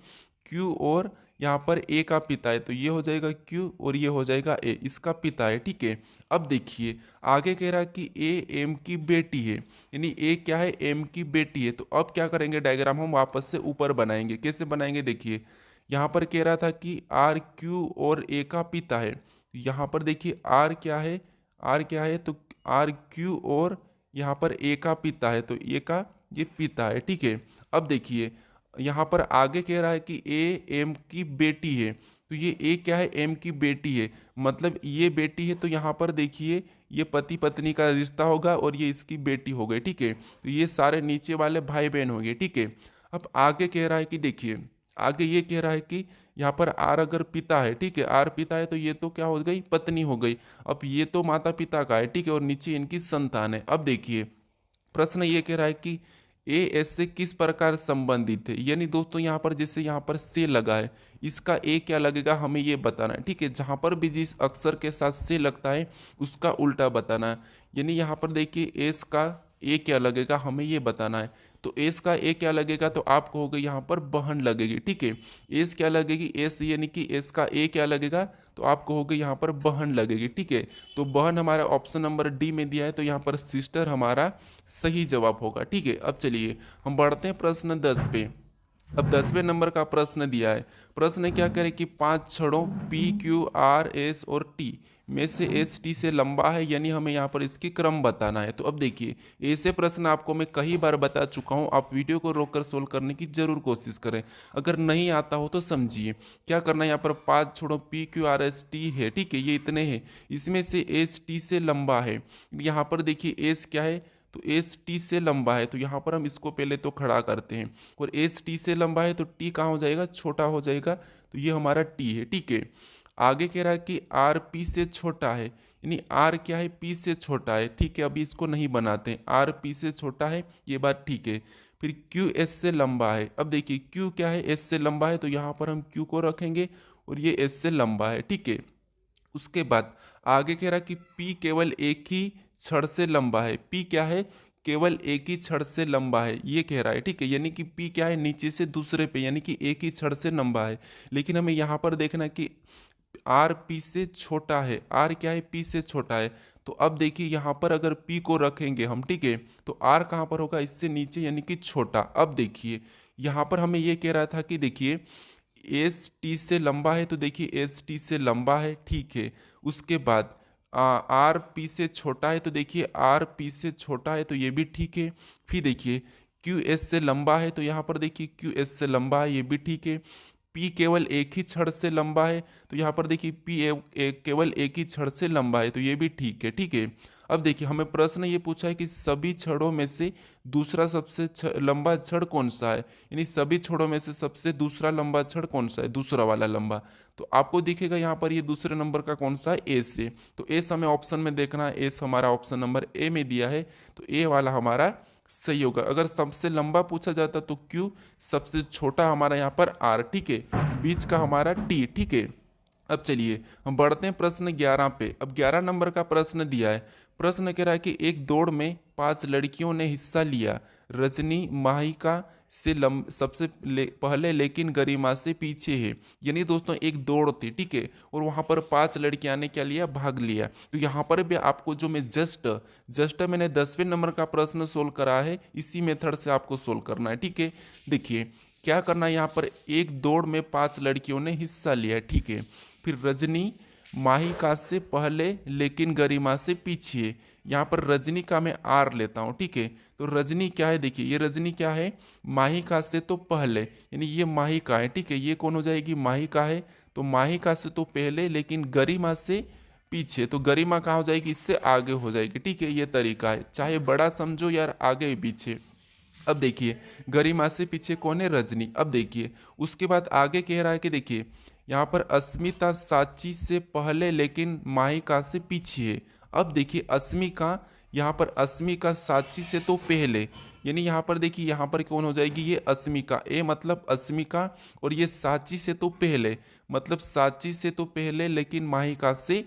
S1: क्यू और यहाँ पर ए का पिता है, तो ये हो जाएगा क्यू और ये हो जाएगा ए, इसका पिता है। ठीक है, अब देखिए आगे कह रहा है कि ए एम की बेटी है, यानी ए क्या है, एम की बेटी है। तो अब क्या करेंगे, डायग्राम हम वापस से ऊपर बनाएंगे। कैसे बनाएंगे देखिए, यहाँ पर कह रहा था कि आर क्यू और ए का पिता है। यहाँ पर देखिए आर क्या है, आर क्या है, तो आर क्यू और यहाँ पर ए का पिता है, तो ए का ये पिता है। ठीक है, अब देखिए यहाँ पर आगे कह रहा है कि ए एम की बेटी है, तो ये ए क्या है, एम की बेटी है, मतलब ये बेटी है। तो यहाँ पर देखिए ये पति पत्नी का रिश्ता होगा और ये इसकी बेटी हो गई। ठीक है, तो ये सारे नीचे वाले भाई बहन हो गए। ठीक है, अब आगे कह रहा है कि देखिए, आगे ये कह रहा है कि यहाँ पर आर अगर पिता है, ठीक है, आर पिता है, तो ये तो क्या हो गई, पत्नी हो गई। अब ये तो माता पिता का है। ठीक है, और नीचे इनकी संतान है। अब देखिए प्रश्न ये कह रहा है कि ए एस से किस प्रकार संबंधित है, यानी दोस्तों यहाँ पर जैसे यहाँ पर से लगा है, इसका ए क्या लगेगा हमें ये बताना है। ठीक है, जहाँ पर भी जिस अक्षर के साथ से लगता है उसका उल्टा बताना है। यानी यहाँ पर देखिए एस का ए क्या लगेगा हमें ये बताना है। तो एस का ए क्या लगेगा, तो आप कहोगे यहाँ पर बहन लगेगी। ठीक है, एस क्या लगेगी, एस यानी कि एस का ए क्या लगेगा, तो आप कहोगे यहाँ पर बहन लगेगी। ठीक है, तो बहन हमारा ऑप्शन नंबर डी में दिया है, तो यहाँ पर सिस्टर हमारा सही जवाब होगा। ठीक है, अब चलिए हम बढ़ते हैं प्रश्न 10 पे। अब 10वें नंबर का प्रश्न दिया है। प्रश्न क्या करे कि 5 छड़ों पी क्यू आर एस और टी में से एस टी से लंबा है, यानी हमें यहाँ पर इसकी क्रम बताना है। तो अब देखिए ऐसे प्रश्न आपको मैं कई बार बता चुका हूँ, आप वीडियो को रोककर सोल्व करने की जरूर कोशिश करें। अगर नहीं आता हो तो समझिए क्या करना है। यहाँ पर 5 छड़ों P Q R S T है, ठीक है, ये इतने हैं, इसमें से एस टी से लंबा है। यहाँ पर देखिए एस क्या है, तो एस टी से लंबा है, तो यहाँ पर हम इसको पहले तो खड़ा करते हैं, और एस टी से लंबा है तो टी कहाँ हो जाएगा, छोटा हो जाएगा, तो ये हमारा टी है। ठीक है, आगे कह रहा है कि आर पी से छोटा है, यानी आर क्या है, पी से छोटा है। ठीक है, अभी इसको नहीं बनाते हैं, आर पी से छोटा है, ये बात ठीक है। फिर क्यू एस से लंबा है। अब देखिए क्यू क्या है, एस से लंबा है, तो यहाँ पर हम क्यू को रखेंगे और ये एस से लंबा है। ठीक है, उसके बाद आगे कह रहा कि P केवल एक ही छड़ से लंबा है। P क्या है, केवल एक ही छड़ से लंबा है, ये कह रहा है। ठीक है, यानी कि P क्या है, नीचे से दूसरे पे, यानी कि एक ही छड़ से लंबा है। लेकिन हमें यहाँ पर देखना कि R P से छोटा है। R क्या है, P से छोटा है। तो अब देखिए यहाँ पर अगर P को रखेंगे हम, ठीक है, तो R कहाँ पर होगा, इससे नीचे, यानी कि छोटा। अब देखिए यहाँ पर हमें ये कह रहा था कि देखिए एस टी से लंबा है, तो देखिए एस टी से लंबा है। ठीक है, उसके बाद आर पी से छोटा है, तो देखिए आर पी से छोटा है, तो ये भी ठीक है। फिर देखिए क्यू एस से लंबा है, तो यहाँ पर देखिए क्यू एस से लंबा है, ये भी ठीक है। पी केवल एक ही छड़ से लंबा है, तो यहाँ पर देखिए पी केवल एक ही छड़ से लंबा है, तो ये भी ठीक है। ठीक है, अब देखिए हमें प्रश्न ये पूछा है कि सभी छड़ों में से दूसरा सबसे लंबा छड़ कौन सा है, यानी सभी छड़ों में से सबसे दूसरा लंबा छड़ कौन सा है, दूसरा वाला लंबा। तो आपको दिखेगा यहाँ पर ये दूसरे नंबर का कौन सा है, एस से। तो एस हमें ऑप्शन में देखना है, एस हमारा ऑप्शन नंबर ए में दिया है, तो ए वाला हमारा सही होगा। अगर सबसे लंबा पूछा जाता तो क्यू, सबसे छोटा हमारा यहाँ पर आर, ठीक है, बीच का हमारा टी। ठीक है, अब चलिए हम बढ़ते हैं प्रश्न 11 पे। अब 11 नंबर का प्रश्न दिया है। प्रश्न कह रहा है कि एक दौड़ में 5 लड़कियों ने हिस्सा लिया, रजनी, माहिका, से सबसे पहले लेकिन गरिमा से पीछे है। यानी दोस्तों एक दौड़ थी, ठीक है, और वहाँ पर 5 लड़कियां ने क्या लिया, भाग लिया। तो यहाँ पर भी आपको जो मैं जस्ट मैंने 10वें नंबर का प्रश्न सोल्व करा है, इसी मेथड से आपको सोल्व करना है, ठीक है। देखिए क्या करना है, यहाँ पर एक दौड़ में 5 लड़कियों ने हिस्सा लिया है, ठीक है। फिर रजनी माहिका से पहले लेकिन गरिमा से पीछे। यहाँ पर रजनी का मैं आर लेता हूँ, ठीक है। तो रजनी क्या है, देखिए ये रजनी क्या है, माहिका से तो पहले, यानी ये माहिका है, ठीक है। ये कौन हो जाएगी, माहिका है। तो माहिका से तो पहले लेकिन गरिमा से पीछे, तो गरिमा कहाँ हो जाएगी, इससे आगे हो जाएगी, ठीक है। ये तरीका है, चाहे बड़ा समझो यार आगे पीछे। अब देखिए गरिमा से पीछे कौन है, रजनी। अब देखिए उसके बाद आगे कह रहा है कि देखिए यहाँ पर अस्मिता साची से पहले लेकिन माहिका से पीछे है। अब देखिए अस्मिका, यहाँ पर अस्मिका साची से तो पहले, यानी यहाँ पर देखिए यहाँ पर कौन हो जाएगी, ये अस्मिका, ए मतलब अस्मिका, और ये साची से तो पहले, मतलब साची से तो पहले लेकिन माहिका से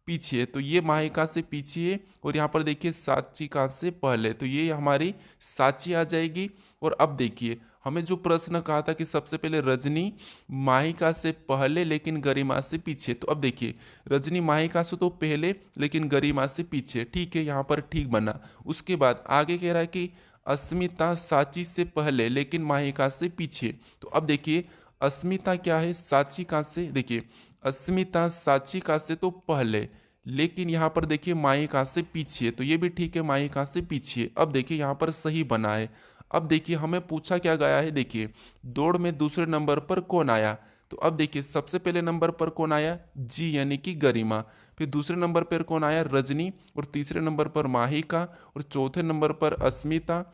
S1: पीछे है। तो ये माहिका से पीछे है, और यहाँ पर देखिए साचिका से पहले, तो ये हमारी साची आ जाएगी। और अब देखिए हमें जो प्रश्न कहा था कि सबसे पहले रजनी माहिका से पहले लेकिन गरिमा से पीछे, तो अब देखिए रजनी माहिका से तो पहले लेकिन गरिमा से पीछे, ठीक है, यहाँ पर ठीक बना। उसके बाद आगे कह रहा है कि अस्मिता साची से पहले लेकिन माहिका से पीछे। तो अब देखिए अस्मिता क्या है, साचिका से, देखिए अस्मिता साचिका से तो पहले लेकिन यहाँ पर देखिए माहिका से पीछे, तो ये भी ठीक है, माहिका से पीछे। अब देखिए यहाँ पर सही बना है। अब देखिए हमें पूछा क्या गया है, देखिए दौड़ में दूसरे नंबर पर कौन आया। तो अब देखिए सबसे पहले नंबर पर कौन आया, जी यानी कि गरिमा। फिर दूसरे नंबर पर कौन आया, रजनी। और तीसरे नंबर पर माहिका। और चौथे नंबर पर अस्मिता।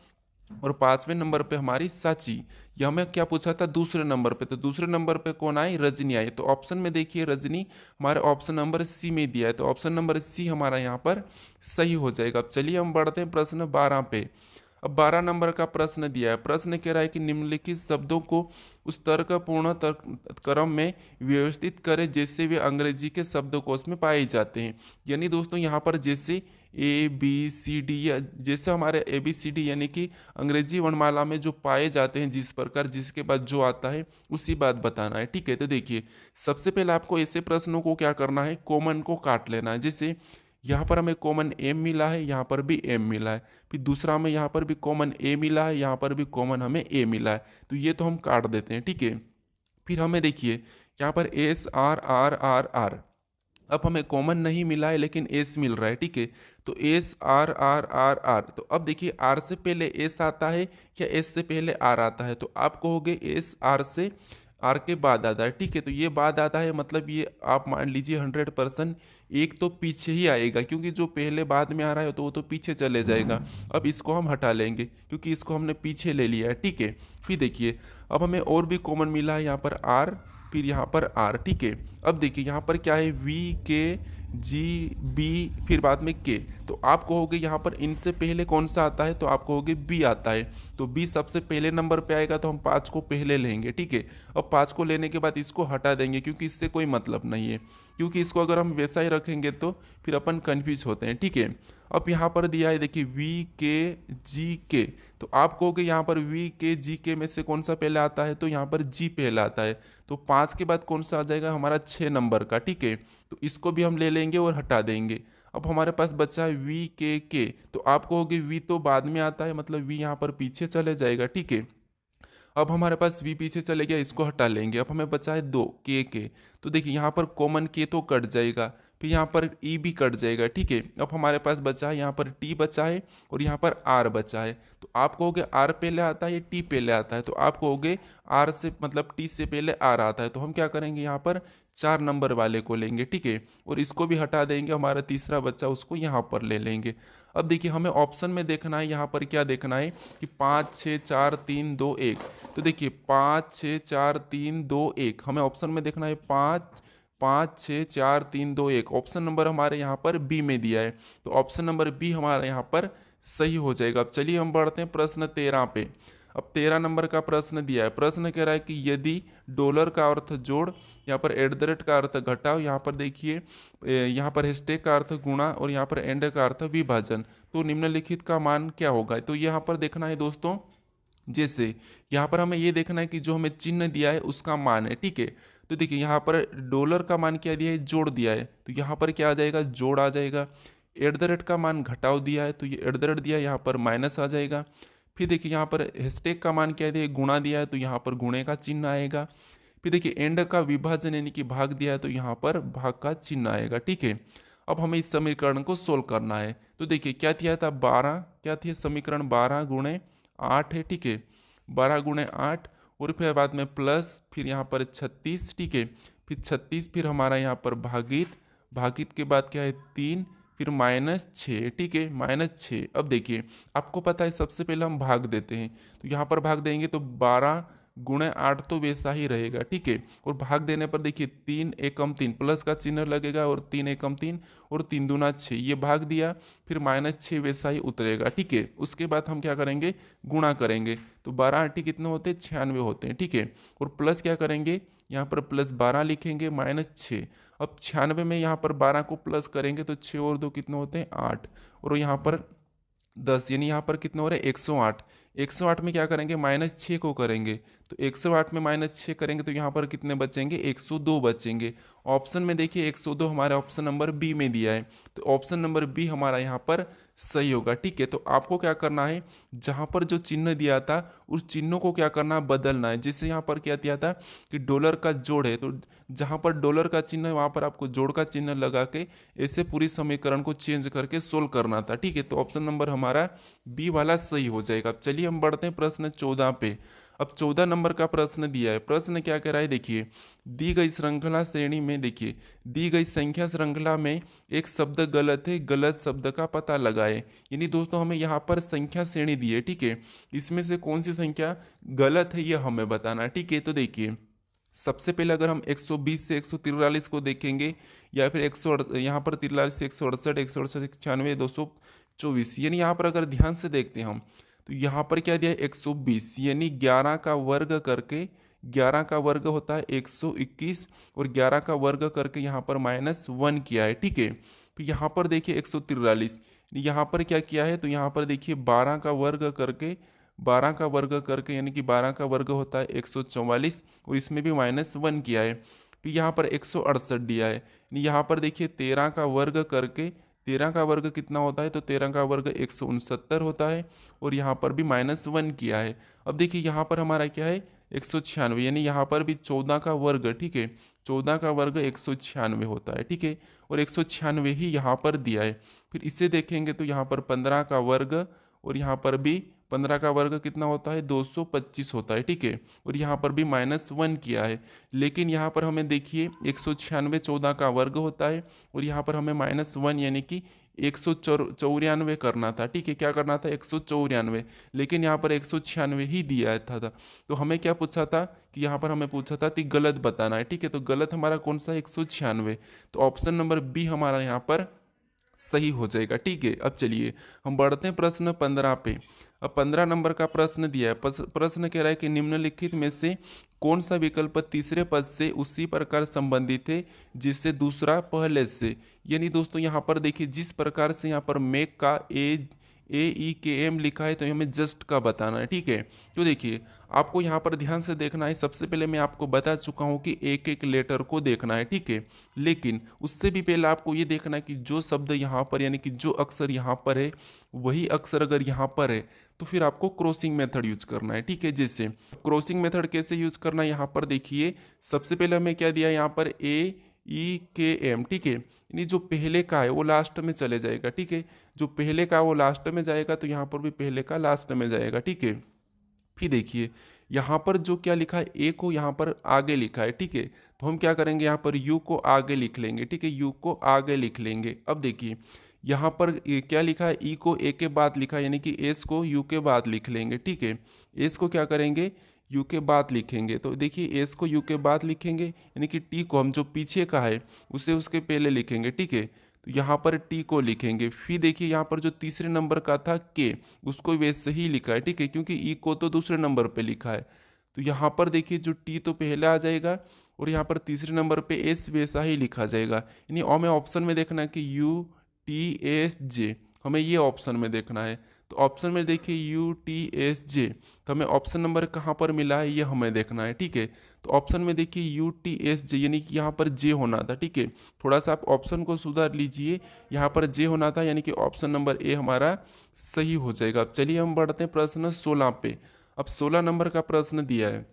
S1: और 5वें नंबर पे हमारी साची। ये हमें क्या पूछा था, दूसरे नंबर पे, तो दूसरे नंबर पे कौन आई, रजनी आई। तो ऑप्शन में देखिए रजनी हमारे ऑप्शन नंबर सी में दिया है, तो ऑप्शन नंबर सी हमारा यहाँ पर सही हो जाएगा। अब चलिए हम बढ़ते हैं प्रश्न 12 पे। अब 12 नंबर का प्रश्न दिया है। प्रश्न कह रहा है कि निम्नलिखित शब्दों को उस तर्कपूर्ण क्रम में व्यवस्थित करें जैसे वे अंग्रेजी के शब्दकोश में पाए जाते हैं। यानी दोस्तों यहाँ पर जैसे ए बी सी डी, या जैसे हमारे ए बी सी डी यानी कि अंग्रेजी वर्णमाला में जो पाए जाते हैं जिस प्रकार, जिसके बाद जो आता है उसी बात बताना है, ठीक है। तो देखिए सबसे पहले आपको ऐसे प्रश्नों को क्या करना है, कॉमन को काट लेना है। जैसे यहाँ पर हमें कॉमन एम मिला है, यहाँ पर भी एम मिला है। फिर दूसरा हमें यहाँ पर भी कॉमन ए मिला है, यहाँ पर भी कॉमन हमें ए मिला है। तो ये तो हम काट देते हैं, ठीक है। फिर हमें देखिए यहाँ पर S R R R R, अब हमें कॉमन नहीं मिला है लेकिन एस मिल रहा है, ठीक है। तो S R R R R, तो अब देखिए आर से पहले एस आता है या एस से पहले आर आता है, तो आप कहोगे एस आर से, आर के बाद आता है, ठीक है। तो ये बाद आता है मतलब ये आप मान लीजिए 100% एक तो पीछे ही आएगा, क्योंकि जो पहले बाद में आ रहा है तो वो तो पीछे चले जाएगा। अब इसको हम हटा लेंगे क्योंकि इसको हमने पीछे ले लिया है, ठीक है। फिर देखिए अब हमें और भी कॉमन मिला है, यहाँ पर आर, फिर यहाँ पर आर, ठीक है। अब देखिए यहाँ पर क्या है, वी के जी बी, फिर बाद में के। तो आप कहोगे यहाँ पर इनसे पहले कौन सा आता है, तो आप कहोगे बी आता है। तो बी सबसे पहले नंबर पे आएगा, तो हम 5 को पहले लेंगे, ठीक है। अब 5 को लेने के बाद इसको हटा देंगे क्योंकि इससे कोई मतलब नहीं है, क्योंकि इसको अगर हम वैसा ही रखेंगे तो फिर अपन कन्फ्यूज होते हैं, ठीक है। अब यहाँ पर दिया है देखिए वी के जी के, तो आप कहोगे यहाँ पर वी के जी के में से कौन सा पहले आता है, तो यहाँ पर जी पहले आता है। तो 5 के बाद कौन सा आ जाएगा, हमारा 6 नंबर का, ठीक है। तो इसको भी हम ले लेंगे और हटा देंगे। अब हमारे पास बचा है वी के, तो आप कहोगे वी तो बाद में आता है, मतलब वी यहाँ पर पीछे चले जाएगा, ठीक है। अब हमारे पास वी पीछे चले गया, इसको हटा लेंगे। अब हमें बचा है 2 के, तो देखिए यहाँ पर कॉमन के तो कट जाएगा, फिर यहाँ पर ई भी कट जाएगा, ठीक है। अब हमारे पास बचा है यहाँ पर टी बचा है और यहाँ पर आर बचा है। तो आप कहोगे आर पहले आता है या टी पहले आता है, तो आप कहोगे आर से मतलब टी से पहले आर आता है। तो हम क्या करेंगे, यहाँ पर 4 नंबर वाले को लेंगे, ठीक है। और इसको भी हटा देंगे, हमारा तीसरा बच्चा उसको यहाँ पर ले लेंगे। अब देखिए हमें ऑप्शन में देखना है, यहाँ पर क्या देखना है कि 5 6 4 3 2 1। तो देखिए 5 6 4 3 2 1 हमें ऑप्शन में देखना है, 5 5 6 4 3 2 1। ऑप्शन नंबर हमारे यहाँ पर बी में दिया है, तो ऑप्शन नंबर बी हमारा यहाँ पर सही हो जाएगा। अब चलिए हम बढ़ते हैं प्रश्न 13 पे। अब 13 नंबर का प्रश्न दिया है। प्रश्न कह रहा है कि यदि डॉलर का अर्थ जोड़, यहाँ पर एट द रेट का अर्थ घटाओ, यहाँ पर देखिए यहाँ पर हैशटैग का अर्थ गुणा और यहाँ पर एंड का अर्थ विभाजन, तो निम्नलिखित का मान क्या होगा। तो यहाँ पर देखना है दोस्तों, जैसे यहाँ पर हमें ये देखना है कि जो हमें चिन्ह दिया है उसका मान है, ठीक है। तो देखिए यहाँ पर डॉलर का मान क्या दिया है, जोड़ दिया है, तो यहाँ पर क्या आ जाएगा, जोड़ आ जाएगा। एट द रेट का मान घटाव दिया है, तो ये एट द रेट दिया है, यहाँ पर माइनस आ जाएगा। फिर देखिए यहाँ पर हैशटैग का मान क्या दिया है, गुणा दिया है, तो यहाँ पर गुणे का चिन्ह आएगा। फिर देखिए एंड का विभाजन यानी कि भाग दिया है, तो यहाँ पर भाग का चिन्ह आएगा, ठीक है। अब हमें इस समीकरण को सोल्व करना है। तो देखिए क्या दिया था, 12, क्या थी समीकरण 12 × 8 है, ठीक है। 12 × 8 और फिर बाद में प्लस, फिर यहाँ पर 36, ठीक है। फिर 36, फिर हमारा यहाँ पर भागित, भागित के बाद क्या है 3, फिर -6, ठीक है, -6। अब देखिए आपको पता है सबसे पहले हम भाग देते हैं, तो यहाँ पर भाग देंगे तो 12 × 8 तो वैसा ही रहेगा, ठीक है। और भाग देने पर देखिए 3 एकम 3 प्लस का चिन्ह लगेगा और 3 एकम 3 और 3 दूना 6, ये भाग दिया, फिर -6 वैसा ही उतरेगा, ठीक है। उसके बाद हम क्या करेंगे, गुणा करेंगे, तो 12 × 8 कितने होते हैं, 96 होते हैं, ठीक है। और प्लस क्या करेंगे, यहाँ पर +12 लिखेंगे, -6। अब 96 में यहाँ पर 12 को प्लस करेंगे तो 6 और 2 कितने होते हैं, 8, और यहाँ पर 10, यानी यहाँ पर कितने हो रहे हैं, 108। 108 में क्या करेंगे, -6 को करेंगे, तो 108 में -6 करेंगे तो यहाँ पर कितने बचेंगे, 102 बचेंगे। ऑप्शन में देखिए 102 हमारे ऑप्शन नंबर बी में दिया है, तो ऑप्शन नंबर बी हमारा यहाँ पर सही होगा, ठीक है। तो आपको क्या करना है, जहाँ पर जो चिन्ह दिया था उस चिन्हों को क्या करना है, बदलना है। जैसे यहाँ पर क्या दिया था कि डॉलर का जोड़ है, तो जहाँ पर डॉलर का चिन्ह है वहाँ पर आपको जोड़ का चिन्ह लगा के ऐसे पूरी समीकरण को चेंज करके सोल्व करना था, ठीक है। तो ऑप्शन नंबर हमारा बी वाला सही हो जाएगा। अब चलिए हम बढ़ते हैं प्रश्न 14 पे। अब 14 नंबर का प्रश्न दिया है, प्रश्न क्या कह रहा है, देखिए दी गई श्रृंखला श्रेणी में, देखिए दी गई संख्या श्रृंखला में एक शब्द गलत है, गलत शब्द का पता लगाए। यानी दोस्तों हमें यहाँ पर संख्या श्रेणी दी है, ठीक है। इसमें से कौन सी संख्या गलत है ये हमें बताना है, ठीक है। तो देखिए सबसे पहले अगर हम 120 से 143 को देखेंगे, या फिर 100 यहाँ पर 43 से 168, 168 96, 224, यानी यहाँ पर अगर ध्यान से देखते हैं हम, तो यहाँ पर क्या दिया है 120, यानी 11 का वर्ग करके, 11 का वर्ग होता है 121, और 11 का वर्ग करके यहाँ पर -1 किया है, ठीक है। तो यहाँ पर देखिए 143, यहाँ पर क्या किया है, तो यहाँ पर देखिए 12 का वर्ग करके, 12 का वर्ग करके, यानी कि 12 का वर्ग होता है 144, और इसमें भी -1 किया है। फिर यहाँ पर 168 दिया है, यहाँ पर देखिए 13 का वर्ग करके, 13 का वर्ग कितना होता है, तो 13 का वर्ग 169 होता है, और यहाँ पर भी -1 किया है। अब देखिए यहाँ पर हमारा क्या है 196, यानी यहाँ पर भी 14 का वर्ग, ठीक है, 14 का वर्ग 196 होता है, ठीक है। और 196 ही यहाँ पर दिया है। फिर इसे देखेंगे तो यहाँ पर 15 का वर्ग, और यहाँ पर भी 15 का वर्ग कितना होता है, 225 होता है, ठीक है। और यहाँ पर भी -1 किया है। लेकिन यहाँ पर हमें देखिए 196 14 का वर्ग होता है, और यहाँ पर हमें -1 यानी कि 194 करना था, ठीक है। क्या करना था, 194, लेकिन यहाँ पर 196 ही दिया था। तो हमें क्या पूछा था कि यहाँ पर हमें पूछा था कि गलत बताना है, ठीक है। तो गलत हमारा कौन सा, 196। तो ऑप्शन नंबर बी हमारा यहाँ पर सही हो जाएगा, ठीक है। अब चलिए हम बढ़ते हैं प्रश्न 15 पे। अब 15 नंबर का प्रश्न दिया है, प्रश्न कह रहा है कि निम्नलिखित में से कौन सा विकल्प तीसरे पद से उसी प्रकार संबंधित है जिससे दूसरा पहले से। यानी दोस्तों यहाँ पर देखिए जिस प्रकार से यहाँ पर मेक का AEKM लिखा है, तो हमें जस्ट का बताना है, ठीक है। तो देखिए आपको यहाँ पर ध्यान से देखना है। सबसे पहले मैं आपको बता चुका हूँ कि एक एक लेटर को देखना है, ठीक है। लेकिन उससे भी पहले आपको ये देखना है कि जो शब्द यहाँ पर, यानी कि जो अक्षर यहाँ पर है वही अक्षर अगर यहाँ पर है, तो फिर आपको क्रॉसिंग मेथड यूज करना है, ठीक है। जैसे क्रॉसिंग मेथड कैसे यूज करना है, यहाँ पर देखिए सबसे पहले हमें क्या दिया है, यहाँ पर AEKM, ठीक है। यानी जो पहले का है वो लास्ट में चले जाएगा, ठीक है। जो पहले का वो लास्ट में जाएगा, तो यहाँ पर भी पहले का लास्ट में जाएगा, ठीक है। फिर देखिए यहाँ पर जो क्या लिखा है, ए को यहाँ पर आगे लिखा है, ठीक है। तो हम क्या करेंगे, यहाँ पर यू को आगे लिख लेंगे, ठीक है, यू को आगे लिख लेंगे। अब देखिए यहाँ पर क्या लिखा है, ई को ए के बाद लिखा है, यानी कि एस को यू के बाद लिख लेंगे, ठीक है। एस को क्या करेंगे, यू के बाद लिखेंगे। तो देखिए एस को यू के बाद लिखेंगे, यानी कि टी को हम जो पीछे का है उसे उसके पहले लिखेंगे, ठीक है। तो यहाँ पर टी को लिखेंगे। फिर देखिए यहाँ पर जो तीसरे नंबर का था के, उसको वैसे ही लिखा है, ठीक है, क्योंकि ई को तो दूसरे नंबर पे लिखा है। तो यहाँ पर देखिए जो टी तो पहले आ जाएगा, और यहाँ पर तीसरे नंबर पे एस वैसा ही लिखा जाएगा। यानी हमें ऑप्शन में देखना है कि यू टी एस जे, हमें ये ऑप्शन में देखना है। तो ऑप्शन में देखिए UTSJ, तो हमें ऑप्शन नंबर कहाँ पर मिला है ये हमें देखना है, ठीक है। तो ऑप्शन में देखिए UTSJ यानी कि यहाँ पर जे होना था, ठीक है। थोड़ा सा आप ऑप्शन को सुधार लीजिए, यहाँ पर जे होना था, यानी कि ऑप्शन नंबर ए हमारा सही हो जाएगा। अब चलिए हम बढ़ते हैं प्रश्न 16 पे। अब 16 नंबर का प्रश्न दिया है।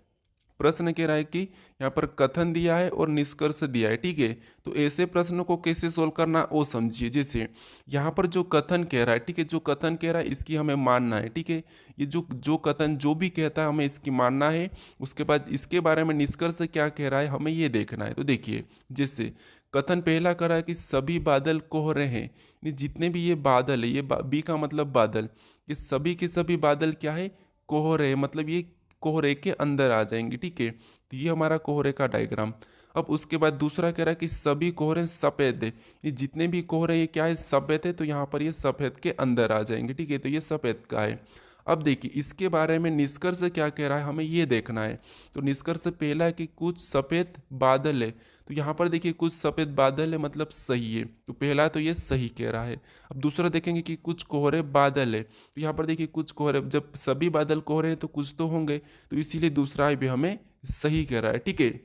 S1: प्रश्न कह रहा है कि यहाँ पर कथन दिया है और निष्कर्ष दिया है, ठीक है। तो ऐसे प्रश्नों को कैसे सोल्व करना वो समझिए। जैसे यहाँ पर जो कथन कह रहा है, ठीक है, जो कथन कह रहा है इसकी हमें मानना है, ठीक है। ये जो जो कथन जो भी कहता है हमें इसकी मानना है। उसके बाद इसके बारे में निष्कर्ष क्या कह रहा है हमें ये देखना है। तो देखिए, जैसे कथन पहला कह रहा है कि सभी बादल कोहरे हैं, ये जितने भी ये बादल है, ये बी का मतलब बादल, ये सभी के सभी बादल क्या है, कोहरे, मतलब ये कोहरे के अंदर आ जाएंगे, ठीक है। तो ये हमारा कोहरे का डायग्राम। अब उसके बाद दूसरा कह रहा है कि सभी कोहरे सफ़ेद है, ये जितने भी कोहरे ये क्या है, सफ़ेद है, तो यहाँ पर ये सफ़ेद के अंदर आ जाएंगे, ठीक है। तो ये सफ़ेद का है। अब देखिए इसके बारे में निष्कर्ष क्या कह रहा है हमें ये देखना है। तो निष्कर्ष पहला है कि कुछ सफ़ेद बादल है, तो यहाँ पर देखिए कुछ सफ़ेद बादल है मतलब सही है, तो पहला तो ये सही कह रहा है। अब दूसरा देखेंगे कि कुछ कोहरे बादल है, तो यहाँ पर देखिए कुछ कोहरे, जब सभी बादल कोहरे हैं तो कुछ तो होंगे, तो इसीलिए दूसरा भी हमें सही कह रहा है, ठीक है।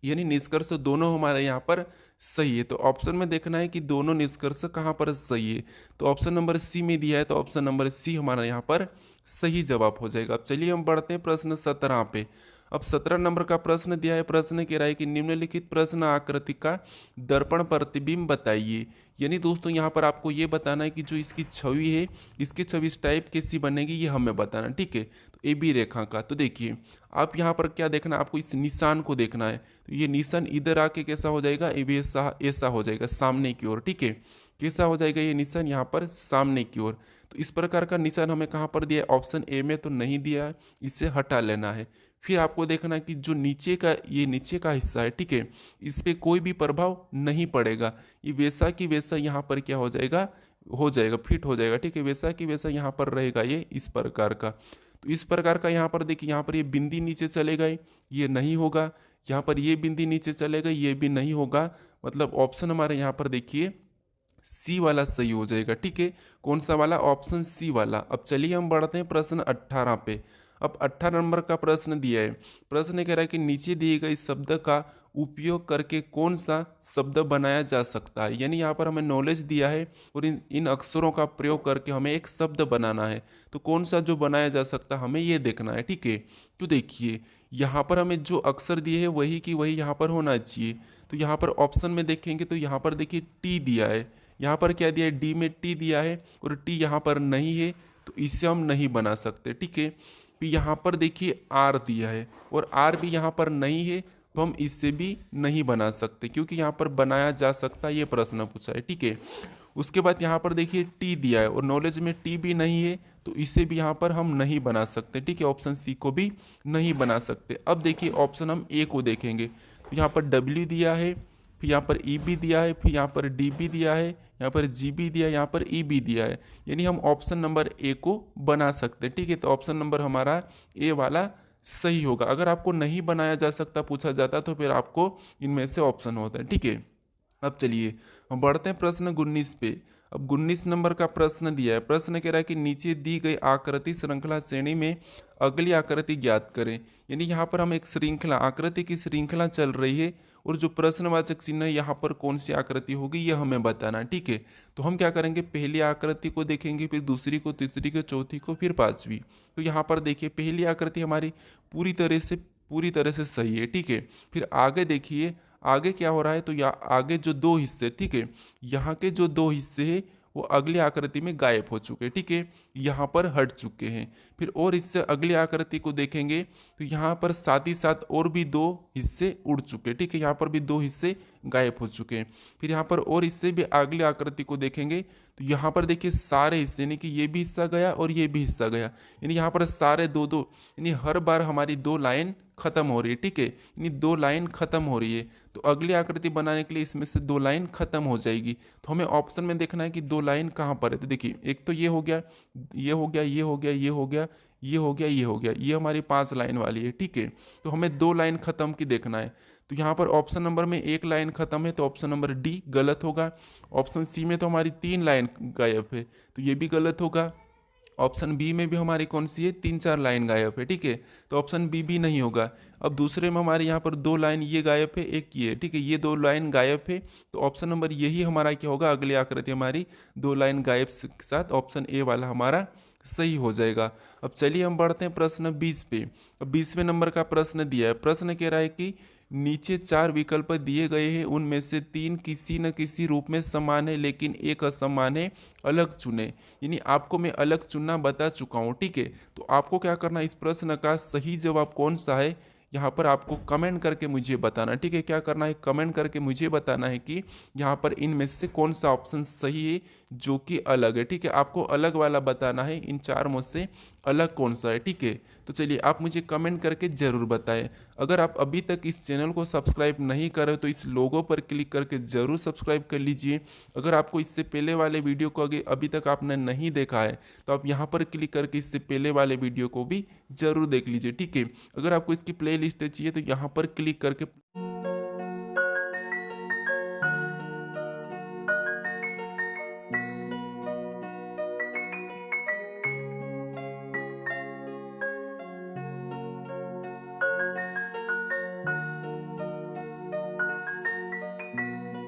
S1: यानी निष्कर्ष दोनों हमारे यहाँ पर सही है। तो ऑप्शन में देखना है कि दोनों निष्कर्ष कहाँ पर सही है। तो ऑप्शन नंबर सी में दिया है, तो ऑप्शन नंबर सी हमारा यहाँ पर सही जवाब हो जाएगा। अब चलिए हम बढ़ते हैं प्रश्न 17 पे। अब 17 नंबर का प्रश्न दिया है। प्रश्न कह रहा है कि निम्नलिखित प्रश्न आकृति का दर्पण प्रतिबिंब बताइए। यानी दोस्तों यहाँ पर आपको ये बताना है कि जो इसकी छवि है, इसकी छवि इस टाइप कैसी बनेगी ये हमें बताना, ठीक है। तो ए बी रेखा का, तो देखिए आप यहाँ पर क्या देखना है, आपको इस निशान को देखना है। तो ये निशान इधर आके कैसा हो जाएगा, ए बी ऐसा ऐसा हो जाएगा सामने की ओर, ठीक है। कैसा हो जाएगा ये निशान यहाँ पर सामने की ओर। तो इस प्रकार का निशान हमें कहाँ पर दिया है, ऑप्शन ए में तो नहीं दिया है, इसे हटा लेना है। फिर आपको देखना है कि जो नीचे का, ये नीचे का हिस्सा है, ठीक है, इस पर कोई भी प्रभाव नहीं पड़ेगा, ये वैसा की वैसा यहाँ पर क्या हो जाएगा, हो जाएगा, फिट हो जाएगा, ठीक है। वैसा की वैसा यहाँ पर रहेगा ये इस प्रकार का। तो इस प्रकार का यहाँ पर देखिए, यहाँ पर ये बिंदी नीचे चले गए, ये नहीं होगा। यहाँ पर ये बिंदी नीचे चले गए, ये भी नहीं होगा। मतलब ऑप्शन हमारे यहाँ पर देखिए सी वाला सही हो जाएगा, ठीक है। कौन सा वाला, ऑप्शन सी वाला। अब चलिए हम बढ़ते हैं प्रश्न 18 पे। अब 18 नंबर का प्रश्न दिया है। प्रश्न कह रहा है कि नीचे दिए गए शब्द का उपयोग करके कौन सा शब्द बनाया जा सकता है। यानी यहाँ पर हमें नॉलेज दिया है और इन अक्षरों का प्रयोग करके हमें एक शब्द बनाना है। तो कौन सा जो बनाया जा सकता है हमें ये देखना है, ठीक है। तो देखिए यहाँ पर हमें जो अक्षर दिए हैं वही की वही यहाँ पर होना चाहिए। तो यहाँ पर ऑप्शन में देखेंगे तो यहाँ पर देखिए टी दिया है, यहाँ पर क्या दिया है, डी में टी दिया है और टी यहाँ पर नहीं है, तो इससे हम नहीं बना सकते, ठीक है। फिर यहाँ पर देखिए आर दिया है और आर भी यहाँ पर नहीं है, तो हम इससे भी नहीं बना सकते, क्योंकि यहाँ पर बनाया जा सकता है, ये प्रश्न पूछा है, ठीक है। उसके बाद यहाँ पर देखिए टी दिया है और नॉलेज में टी भी नहीं है, तो इसे भी यहाँ पर हम नहीं बना सकते, ठीक है। ऑप्शन सी को भी नहीं बना सकते। अब देखिए ऑप्शन हम ए को देखेंगे, तो यहाँ पर डब्ल्यू दिया है, फिर यहाँ पर ई बी दिया है, फिर यहाँ पर डी बी दिया है, यहाँ पर जी बी दिया है, यहाँ पर ई बी दिया है। यानी हम ऑप्शन नंबर ए को बना सकते हैं, ठीक है। तो ऑप्शन नंबर हमारा ए वाला सही होगा। अगर आपको नहीं बनाया जा सकता पूछा जाता तो फिर आपको इनमें से ऑप्शन होता है, ठीक है। अब चलिए हम बढ़ते हैं प्रश्न 19 पे। अब 19 नंबर का प्रश्न दिया है। प्रश्न कह रहा है कि नीचे दी गई आकृति श्रृंखला श्रेणी में अगली आकृति ज्ञात करें। यानी यहाँ पर हम एक श्रृंखला, आकृति की श्रृंखला चल रही है और जो प्रश्नवाचक चिन्ह है यहाँ पर कौन सी आकृति होगी ये हमें बताना है, ठीक है। तो हम क्या करेंगे, पहली आकृति को देखेंगे, फिर दूसरी को, तीसरी को, चौथी को, फिर पांचवी। तो यहाँ पर देखिए पहली आकृति हमारी पूरी तरह से सही है, ठीक है। फिर आगे देखिए आगे क्या हो रहा है, तो यहाँ आगे जो दो हिस्से, ठीक है, यहाँ के जो दो हिस्से हैं वो अगली आकृति में गायब हो चुके हैं, ठीक है, यहाँ पर हट चुके हैं। फिर और इससे अगली आकृति को देखेंगे तो यहाँ पर साथ ही साथ और भी दो हिस्से उड़ चुके हैं, ठीक है, यहाँ पर भी दो हिस्से गायब हो चुके हैं। फिर यहाँ पर और इससे भी अगली आकृति को देखेंगे तो यहाँ पर देखिए सारे हिस्से, यानी कि ये भी हिस्सा गया और ये भी हिस्सा गया, यानी यहाँ पर सारे दो दो, यानी हर बार हमारी दो लाइन खत्म हो रही है, ठीक है, यानी दो लाइन खत्म हो रही है। तो अगली आकृति बनाने के लिए इसमें से दो लाइन खत्म हो जाएगी। तो हमें ऑप्शन में देखना है कि दो लाइन कहाँ पर है। तो देखिए एक तो ये हो गया, ये हो गया, ये हो गया, ये हो गया, ये हो गया, ये हो गया, ये हमारी 5 लाइन वाली है, ठीक है। तो हमें दो लाइन खत्म की देखना है। तो यहाँ पर ऑप्शन नंबर में एक लाइन खत्म है, तो ऑप्शन नंबर डी गलत होगा। ऑप्शन सी में तो हमारी 3 लाइन गायब है, तो ये भी गलत होगा। ऑप्शन बी में भी हमारी कौन सी है, 3-4 लाइन गायब है, ठीक है, तो ऑप्शन बी भी नहीं होगा। अब दूसरे में हमारे यहाँ पर 2 लाइन ये गायब है, एक ये है, ठीक है, ये 2 लाइन गायब है, तो ऑप्शन नंबर यही हमारा क्या होगा, अगली आकृति हमारी 2 लाइन गायब के साथ ऑप्शन ए वाला हमारा सही हो जाएगा। अब चलिए हम बढ़ते हैं प्रश्न 20 पे। अब 20वें नंबर का प्रश्न दिया है, प्रश्न कह रहा है कि नीचे 4 विकल्प दिए गए हैं, उनमें से 3 किसी न किसी रूप में समान है लेकिन एक असमान है, अलग चुने। यानी आपको मैं अलग चुनना बता चुका हूँ, ठीक है, तो आपको क्या करना है, इस प्रश्न का सही जवाब कौन सा है यहाँ पर आपको कमेंट करके मुझे बताना, ठीक है, क्या करना है, कमेंट करके मुझे बताना है कि यहाँ पर इनमें से कौन सा ऑप्शन सही है जो कि अलग है, ठीक है, आपको अलग वाला बताना है, इन 4 में से अलग कौन सा है, ठीक है। तो चलिए आप मुझे कमेंट करके ज़रूर बताएं। अगर आप अभी तक इस चैनल को सब्सक्राइब नहीं करें तो इस लोगो पर क्लिक करके ज़रूर सब्सक्राइब कर लीजिए। अगर आपको इससे पहले वाले वीडियो को अभी तक आपने नहीं देखा है तो आप यहाँ पर क्लिक करके इससे पहले वाले वीडियो को भी ज़रूर देख लीजिए, ठीक है। अगर आपको इसकी प्ले लिस्ट चाहिए तो यहाँ पर क्लिक करके